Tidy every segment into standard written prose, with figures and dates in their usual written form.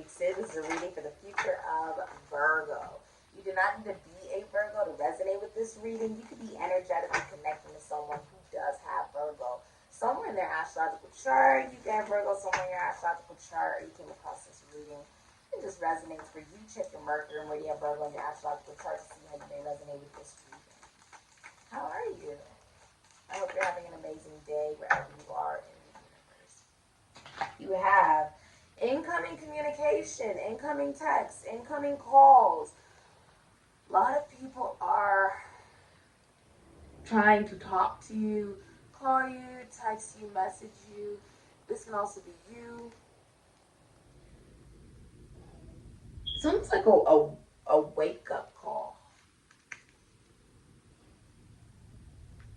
Sikiksyd. This is a reading for the future of Virgo. You do not need to be a Virgo to resonate with this reading. You could be energetically connecting to someone who does have Virgo. Somewhere in their astrological chart, you got Virgo somewhere in your astrological chart, or you came across this reading. It just resonates for you. Check your Mercury and where you have Virgo in your astrological chart to see how you may resonate with this reading. How are you? I hope you're having an amazing day wherever you are in the universe. You have incoming communication, incoming texts, incoming calls. A lot of people are trying to talk to you, call you, text you, message you. This can also be you. It's almost like a wake-up call.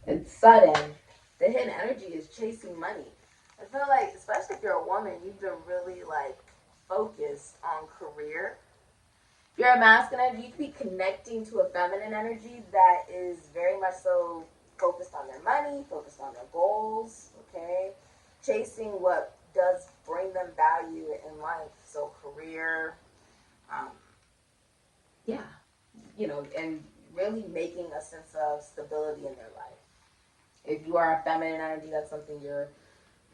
It's sudden. The hidden energy is chasing money. I feel like, especially if you're a woman, you've been really focused on career. If you're a masculine energy, you could be connecting to a feminine energy that is very much so focused on their money, focused on their goals, okay? Chasing what does bring them value in life. So career, and really making a sense of stability in their life. If you are a feminine energy, that's something you're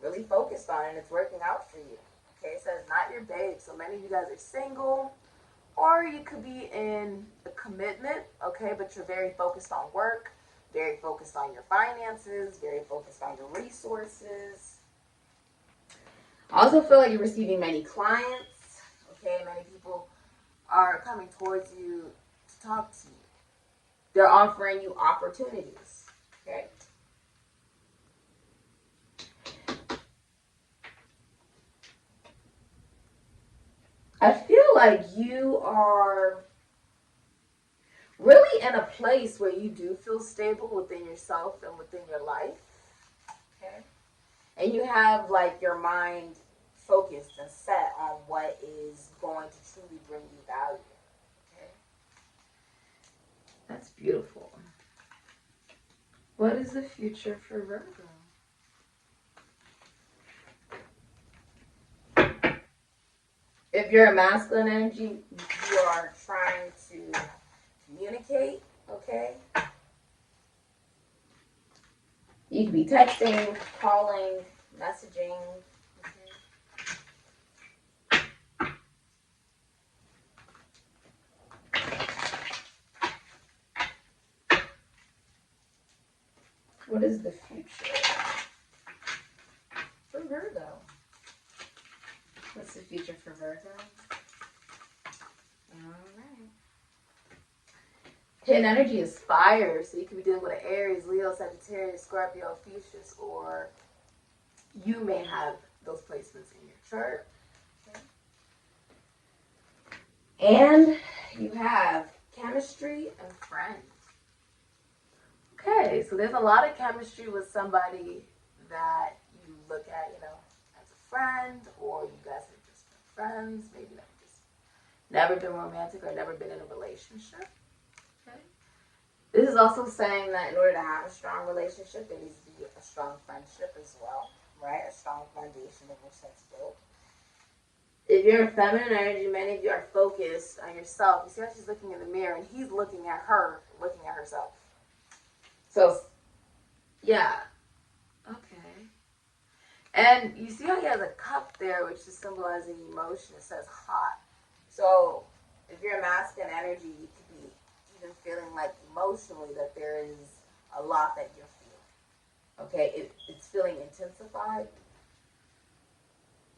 really focused on and it's working out for you. Okay, it says not your babe. So many of you guys are single, or you could be in a commitment, okay, but you're very focused on work, very focused on your finances, very focused on your resources. I also feel like you're receiving many clients, okay? Many people are coming towards you to talk to you. They're offering you opportunities, okay? I feel like you are really in a place where you do feel stable within yourself and within your life, okay? And you have your mind focused and set on what is going to truly bring you value, okay? That's beautiful. What is the future for Virgo? If you're a masculine energy, you are trying to communicate, okay? You could be texting, calling, messaging. What is the future for Virgo? What's the future for Virgo? Alright. Hidden energy is fire, so you could be dealing with an Aries, Leo, Sagittarius, Scorpio, Fuchsius, or you may have those placements in your chart. Okay. And you have chemistry and friends. Okay, so there's a lot of chemistry with somebody that you look at, as a friend, or you guys have just been friends, maybe never been romantic or never been in a relationship. Okay. This is also saying that in order to have a strong relationship, there needs to be a strong friendship as well, right? A strong foundation in which that's built. If you're a feminine energy, many of you are focused on yourself. You see how she's looking in the mirror, and he's looking at her, looking at herself. So, yeah. Okay. And you see how he has a cup there, which is symbolizing emotion. It says hot. So, if you're a masculine energy, you could be even feeling like emotionally that there is a lot that you're feeling. Okay? It's feeling intensified.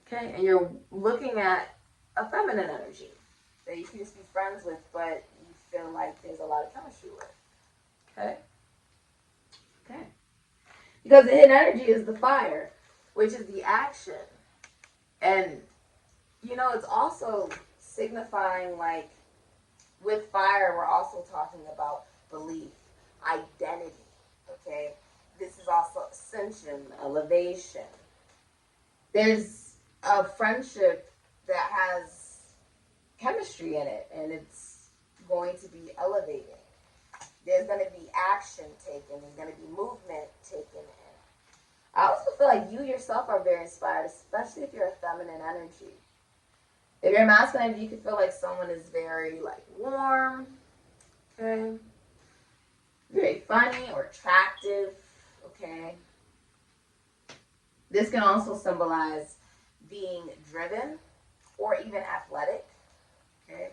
Okay? And you're looking at a feminine energy that you can just be friends with, but you feel like there's a lot of chemistry with. Okay? Okay. Because the hidden energy is the fire, which is the action. And, it's also signifying with fire, we're also talking about belief, identity, okay? This is also ascension, elevation. There's a friendship that has chemistry in it, and it's going to be elevating. There's going to be action taken. There's going to be movement taken in. I also feel like you yourself are very inspired, especially if you're a feminine energy. If you're masculine, you can feel like someone is very like warm, okay? Very funny or attractive, okay? This can also symbolize being driven or even athletic, okay?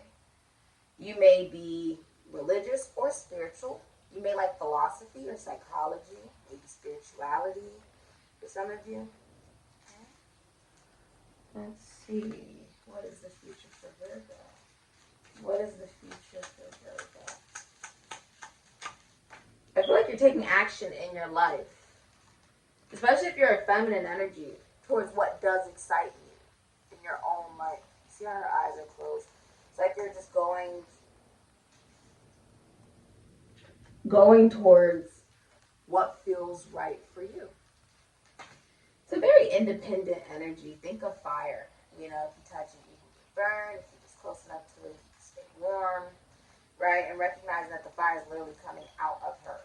You may be religious or spiritual. You may like philosophy or psychology, maybe spirituality for some of you. Okay. Let's see. What is the future for Virgo? What is the future for Virgo? I feel like you're taking action in your life, especially if you're a feminine energy, towards what does excite you in your own life. See how her eyes are closed? It's like you're just going towards what feels right for you. It's a very independent energy. Think of fire. You know, if you touch it, you can get burned. If you're just close enough to it, you can stay warm, right? And recognizing that the fire is literally coming out of her.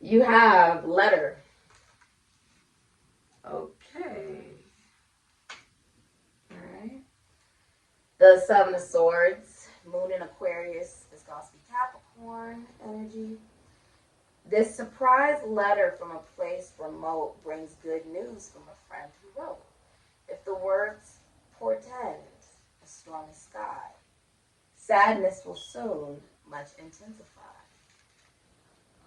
You have letter. Okay. All right. The Seven of Swords, Moon in Aquarius is going to be Capricorn energy. This surprise letter from a place remote brings good news from a friend who wrote. If the words portend a stormy sky, sadness will soon much intensify.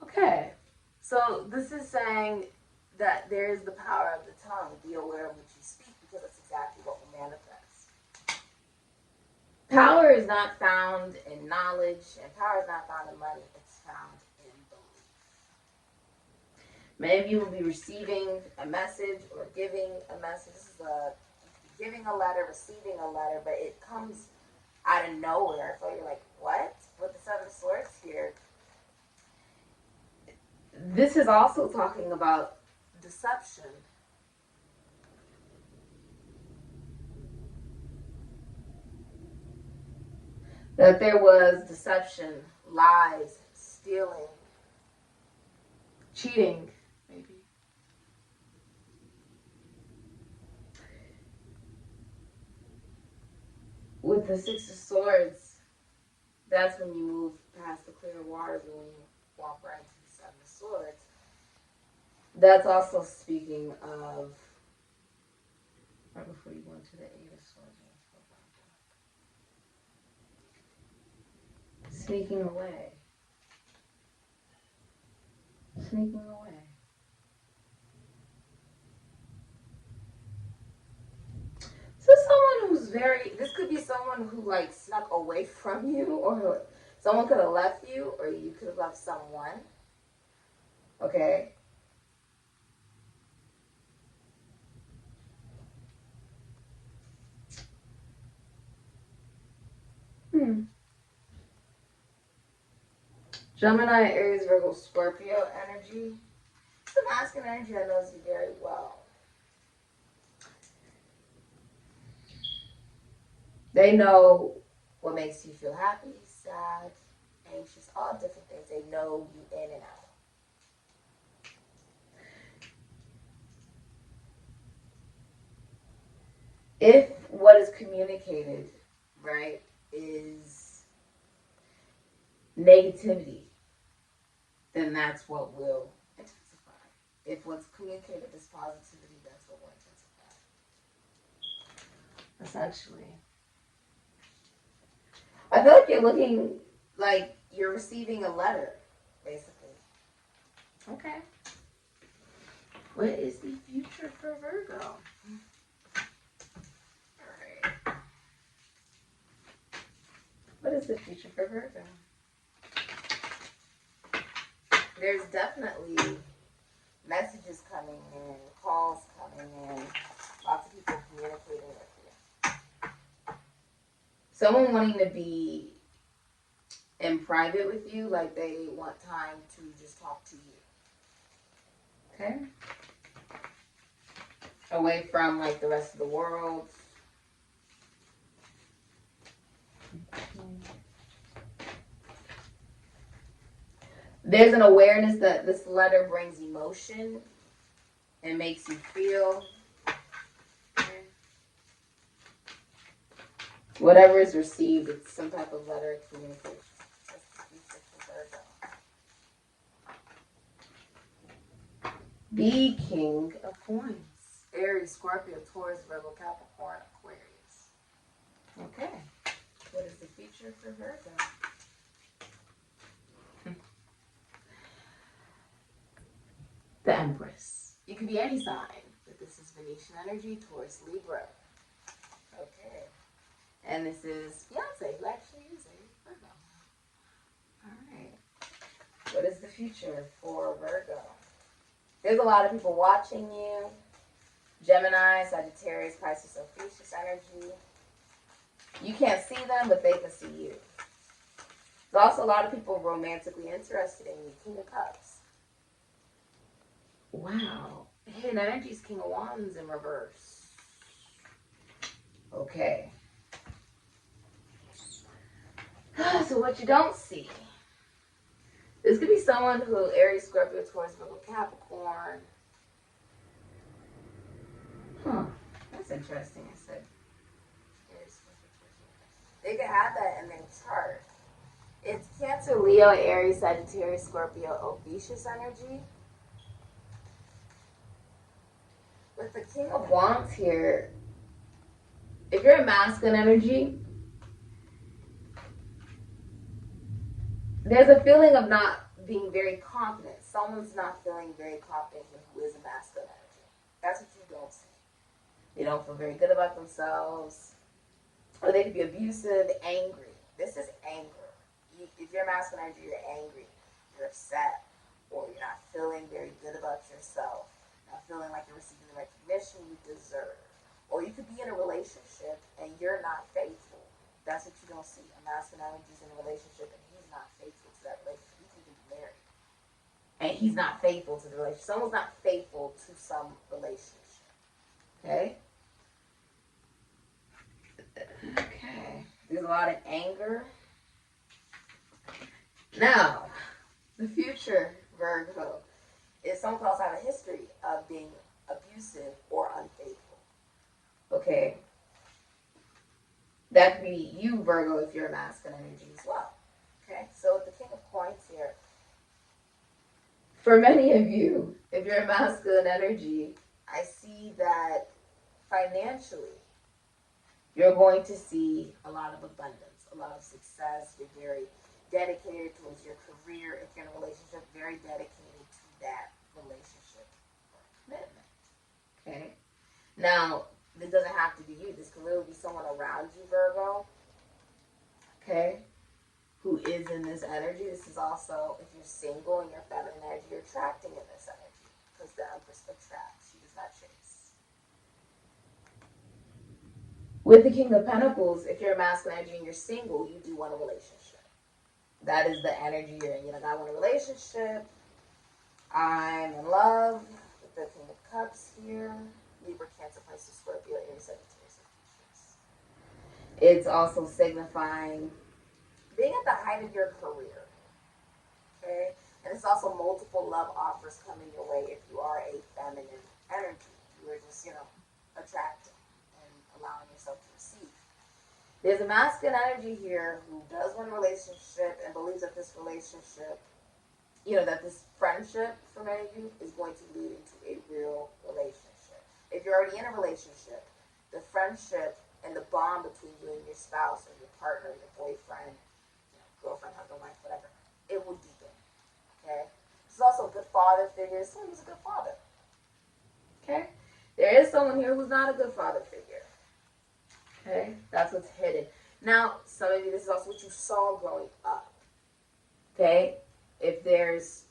Okay, so this is saying that there is the power of the tongue. Be aware of what you speak, because that's exactly what will manifest. Power is not found in knowledge, and power is not found in money. It's found in belief. Many of you will be receiving a message or giving a message. This is giving a letter, receiving a letter, but it comes out of nowhere. So you're like, what? With the Seven of Swords here. This is also talking about deception. That there was deception, lies, stealing, cheating, maybe. With the Six of Swords, that's when you move past the clear waters and when you walk right into the Seven of Swords. That's also speaking of, right before you go into the Eight of Swords. Sneaking away. Sneaking away. So someone who's this could be someone who like snuck away from you, or someone could have left you, or you could have left someone. Okay. Gemini, Aries, Virgo, Scorpio energy. It's a masculine energy that knows you very well. They know what makes you feel happy, sad, anxious, all different things. They know you in and out. If what is communicated, right, is negativity, then that's what will intensify. If what's communicated is positivity, that's what will intensify. Essentially. I feel like you're looking like you're receiving a letter, basically. Okay. What is the future for Virgo? Alright. What is the future for Virgo? There's definitely messages coming in, calls coming in, lots of people communicating with you. Someone wanting to be in private with you, like they want time to just talk to you. Okay? Away from like the rest of the world. There's an awareness that this letter brings emotion and makes you feel. Okay. Whatever is received, it's some type of letter of communication. That's the future for Virgo. The King of Coins. Aries, Scorpio, Taurus, Virgo, Capricorn, Aquarius. Okay. What is the future for Virgo? The Empress. You could be any sign, but this is Venetian energy, Taurus, Libra. Okay. And this is Beyonce, who actually is a Virgo. Alright. What is the future for Virgo? There's a lot of people watching you. Gemini, Sagittarius, Pisces, Ophiuchus energy. You can't see them, but they can see you. There's also a lot of people romantically interested in you. King of Cups. Wow. Hidden energies, King of Wands in reverse. Okay. So what you don't see. This could be someone who, Aries, Scorpio, Taurus, Virgo, Capricorn. Huh. That's interesting, I said. Aries, Scorpio, Taurus, Virgo. They could have that in their chart. It's Cancer, Leo, Aries, Sagittarius, Scorpio, Ophiuchus energy. With the King of Wands here, if you're a masculine energy, there's a feeling of not being very confident. Someone's not feeling very confident who is a masculine energy. That's what you don't see. They don't feel very good about themselves. Or they could be abusive, angry. This is anger. If you're a masculine energy, you're angry. You're upset. Or you're not feeling very good about yourself. Not feeling like you're receiving the recognition you deserve. Or you could be in a relationship and you're not faithful. That's what you don't see. A masculine energy is in a relationship and he's not faithful to that relationship. He can be married. And he's not faithful to the relationship. Someone's not faithful to some relationship. Okay? Okay. There's a lot of anger. Now, the future, Virgo, is someone could also have a history of being abusive or unfaithful. Okay? That could be you, Virgo, if you're a masculine energy as well. Okay? So with the King of Coins here, for many of you, if you're a masculine energy, I see that financially, you're going to see a lot of abundance, a lot of success. You're very dedicated towards your career. If you're in a relationship, very dedicated to that relationship or commitment. Okay? Now, this doesn't have to be you. This could really be someone around you, Virgo. Okay? Who is in this energy. This is also, if you're single and you're feminine energy, you're attracting in this energy. Because the Empress attracts. She does not chase. With the King of Pentacles, if you're a masculine energy and you're single, you do want a relationship. That is the energy you're in. You're like, I want a relationship. I'm in love with the King of Cups here. Libra, Cancer, Pisces, Scorpio, Aries, Sagittarius, Aquarius. It's also signifying being at the height of your career. Okay? And it's also multiple love offers coming your way if you are a feminine energy. You are just, attracting and allowing yourself to receive. There's a masculine energy here who does want a relationship and believes that this relationship, that this friendship for many of you is going to lead into a real relationship. If you're already in a relationship, the friendship and the bond between you and your spouse or your partner, your boyfriend, girlfriend, husband, wife, whatever, it will deepen. Okay? This is also a good father figure. Someone who's a good father. Okay? There is someone here who's not a good father figure. Okay? That's what's hidden. Now, some of you, this is also what you saw growing up. Okay? If there's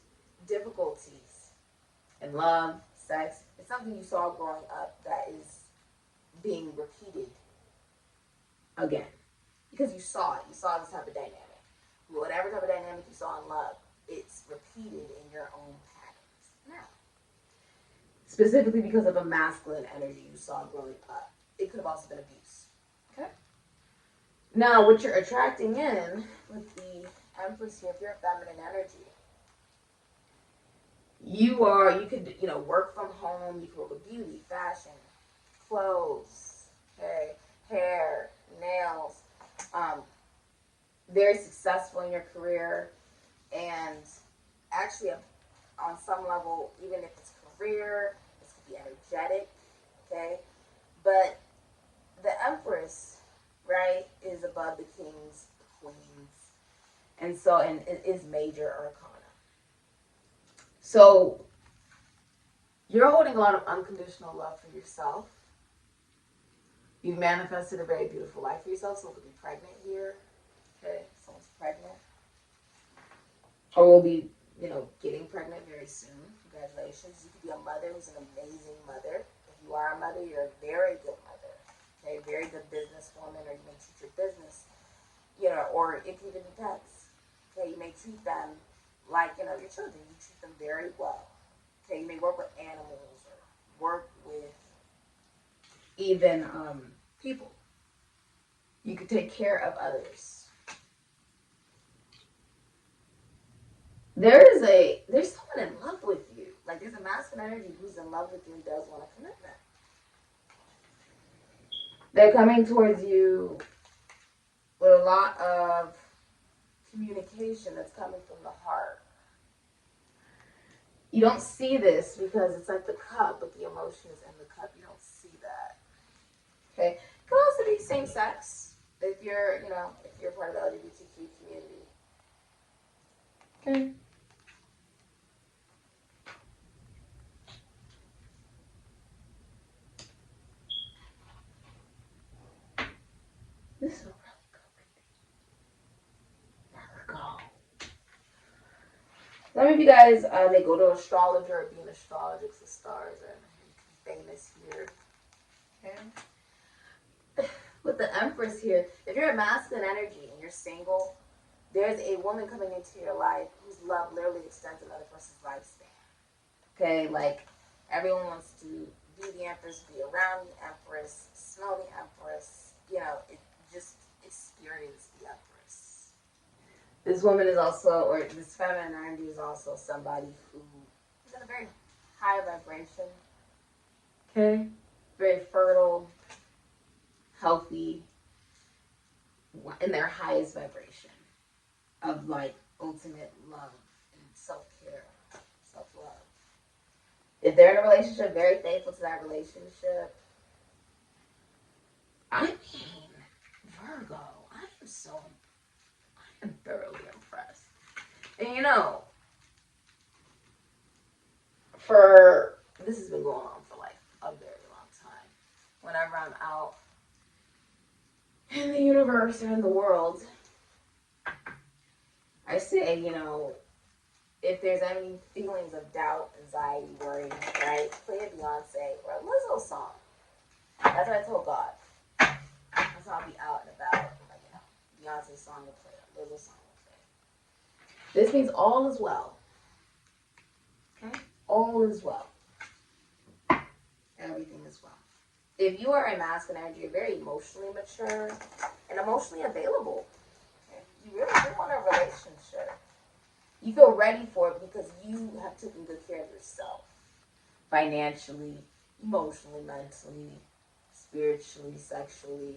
difficulties in love, sex, it's something you saw growing up that is being repeated again. Because you saw it. You saw this type of dynamic. Whatever type of dynamic you saw in love, it's repeated in your own patterns now. Specifically because of a masculine energy you saw growing up. It could have also been abuse. Okay? Now, what you're attracting in with the Empress here, if you're a feminine energy, you could, work from home. You could work with beauty, fashion, clothes, okay, hair, nails, very successful in your career, and actually on some level, even if it's career, this could be energetic, okay? But the Empress, right, is above the kings, queens, and so, and it is major arcana. So you're holding a lot of unconditional love for yourself. You've manifested a very beautiful life for yourself. Someone could be pregnant here. Okay, someone's pregnant. Or will be, getting pregnant very soon. Congratulations. You could be a mother who's an amazing mother. If you are a mother, you're a very good mother. Okay, very good businesswoman, or you may treat your business, or it could even be pets. Okay, you may treat them like, your children. You treat them very well. Okay, you may work with animals or work with even people. You could take care of others. There's someone in love with you. Like, there's a masculine energy who's in love with you and does want a commitment. They're coming towards you with a lot of communication that's coming from the heart. You don't see this because it's like the cup, but the emotion is in the cup. You don't see that. Okay? It could also be same sex if you're, if you're part of the LGBTQ community. Okay? This is a really good reading. Virgo. Some of you guys may go to Astrologer or be an astrologer because the stars are famous here. Okay? With the Empress here, if you're a masculine energy and you're single, there's a woman coming into your life whose love literally extends another person's lifespan. Okay, like everyone wants to be the Empress, be around the Empress, smell the Empress, it just experience the Empress. This woman is also, or this feminine energy is also somebody who is in a very high vibration. Okay, very fertile, healthy, in their highest vibration of like ultimate love and self-care, self-love. If they're in a relationship, very faithful to that relationship. I mean, Virgo, I am thoroughly impressed. And this has been going on for like a very long time. Whenever I'm out in the universe or in the world, I say, if there's any feelings of doubt, anxiety, worry, right, play a Beyonce or a Lizzo song. That's what I told God. That's how I'll be out and about. Like, Beyonce song will play, a Lizzo song will play. This means all is well. Okay? All is well. Everything is well. If you are a masculine energy, you're very emotionally mature and emotionally available. Okay? You really do want a relationship. You feel ready for it because you have taken good care of yourself. Financially, emotionally, mentally, spiritually, sexually.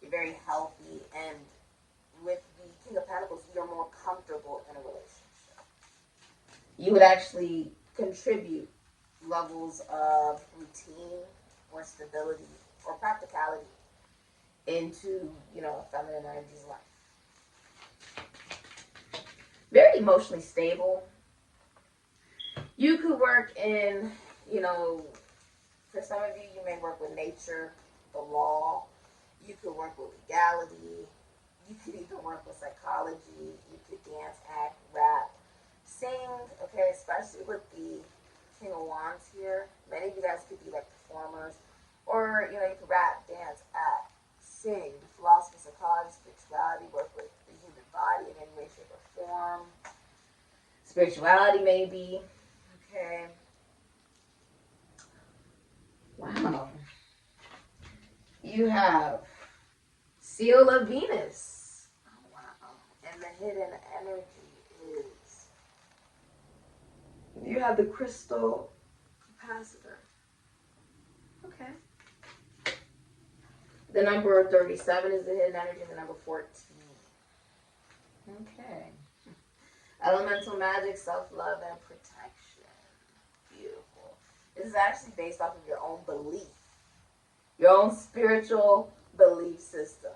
You're very healthy. And with the King of Pentacles, you're more comfortable in a relationship. You would actually contribute levels of routine or stability or practicality into, a feminine energy's life. Very emotionally stable. You could work in, for some of you, you may work with nature, the law. You could work with legality. You could even work with psychology. You could dance, act, rap, sing, okay, especially with the King of Wands here. Many of you guys could be like performers. Or, you could rap, dance, act, sing, philosophy, psychology, spirituality, work with the human body in any way, shape, or form. Spirituality, maybe. Okay. Wow. You have Seal of Venus. Oh, wow. And the hidden energy is, you have the crystal capacitor. Okay. The number 37 is the hidden energy, and the number 14. Okay. Elemental magic, self-love, and protection. Beautiful. This is actually based off of your own belief, your own spiritual belief system.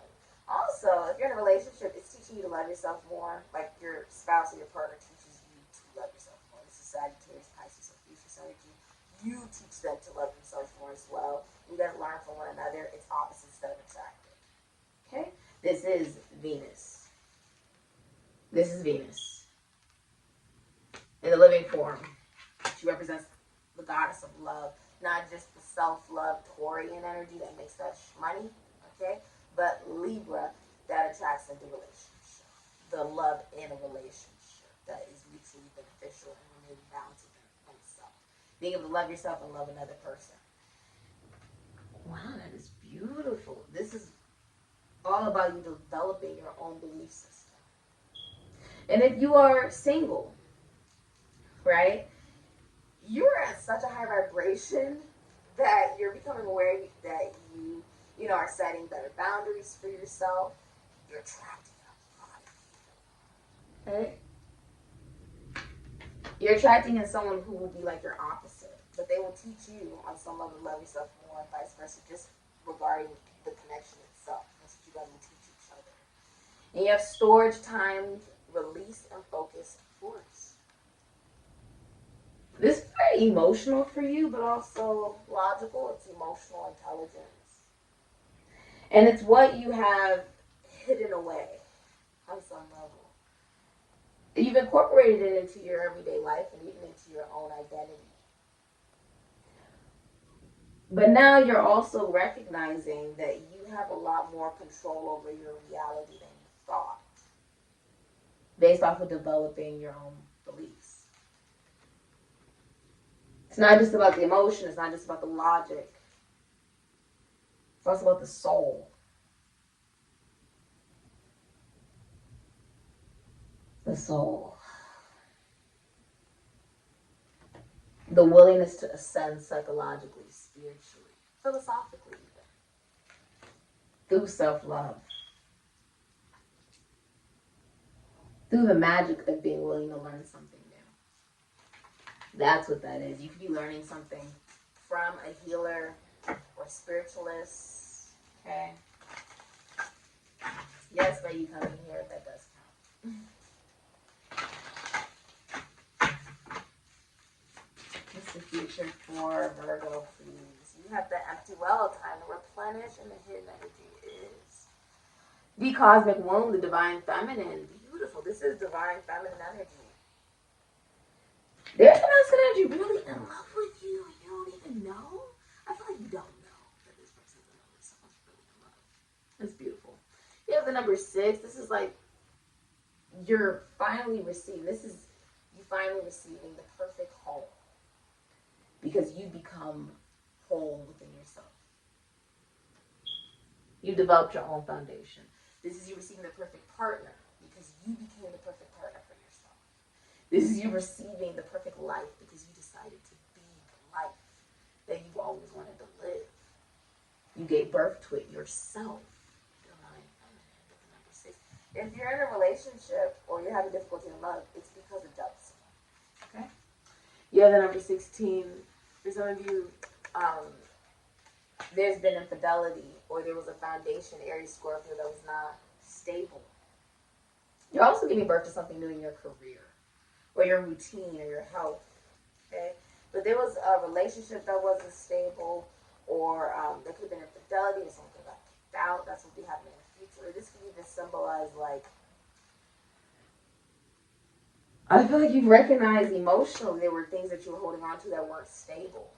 Also, if you're in a relationship, it's teaching you to love yourself more. Like your spouse or your partner teaches you to love yourself more. This is Sagittarius, Pisces, or Fuchsia energy. You teach them to love themselves more as well. You guys learn from one another. It's opposites that are attracted. Okay? This is Venus. This is Venus. In the living form. She represents the goddess of love. Not just the self-love Taurian energy that makes us money. Okay? But Libra, that attracts into relationship. The love in a relationship that is mutually beneficial and remaining balanced within oneself. Being able to love yourself and love another person. Wow, that is beautiful. This is all about you developing your own belief system. And if you are single, right, you're at such a high vibration that you're becoming aware that you know, are setting better boundaries for yourself. You're attracting a lot of people. Okay? You're attracting in someone who will be like your opposite, but they will teach you on some level to love yourself more and vice versa, just regarding the connection itself. That's what you guys will teach each other. And you have storage, timed, release, and focus force. This is very emotional for you, but also logical. It's emotional intelligence. And it's what you have hidden away on some level. You've incorporated it into your everyday life and even into your own identity. But now you're also recognizing that you have a lot more control over your reality than you thought, based off of developing your own beliefs. It's not just about the emotion, it's not just about the logic. It's also about the soul. The soul. The willingness to ascend psychologically, spiritually, philosophically even. Through self-love. Through the magic of being willing to learn something new. That's what that is. You could be learning something from a healer or spiritualist. Okay? Yes, by you coming here, that does count. What's the future for Virgo, please? You have the empty well, time to replenish, and the hidden energy is the cosmic womb, the divine feminine. Beautiful. This is divine feminine energy. There's an energy really in love with you. You don't even know. I feel like you don't know that this person's in love with someone's really in love. It's beautiful. You have the number 6. This is like you're finally receiving. This is you finally receiving the perfect home. Because you become whole within yourself. You developed your own foundation. This is you receiving the perfect partner because you became the perfect partner for yourself. This is you receiving the perfect life because you decided to be the life that you've always wanted to live. You gave birth to it yourself. Divine feminine, the number 6. If you're in a relationship or you're having difficulty in love, it's because of jealousy. Okay? You have the number 16. For some of you, there's been infidelity or there was a foundation, Aries, Scorpio, that was not stable. You're also giving birth to something new in your career or your routine or your health. Okay? But there was a relationship that wasn't stable or there could have been infidelity or someone could have got kicked out. That's what will be happening in the future. This could even symbolize like I feel like you've recognized emotionally there were things that you were holding on to that weren't stable.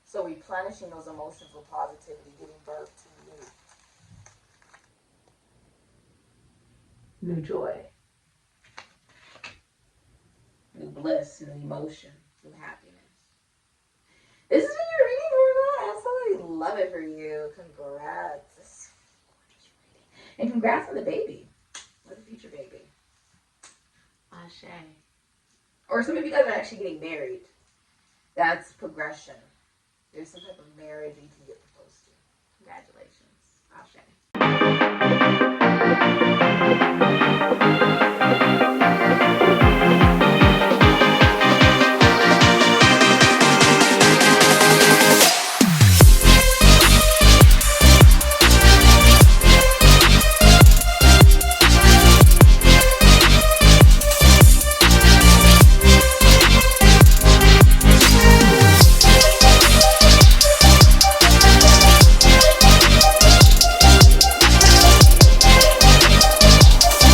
So replenishing those emotions with positivity, giving birth to new joy, new bliss, new emotion, new happiness. This is what you're reading, Virgo. I absolutely love it for you. Congrats. This is gorgeous reading. And congrats on the baby. What a future baby. Ashe. Or some of you guys are actually getting married. That's progression. There's some type of marriage you can get proposed to. Congratulations. Ashe.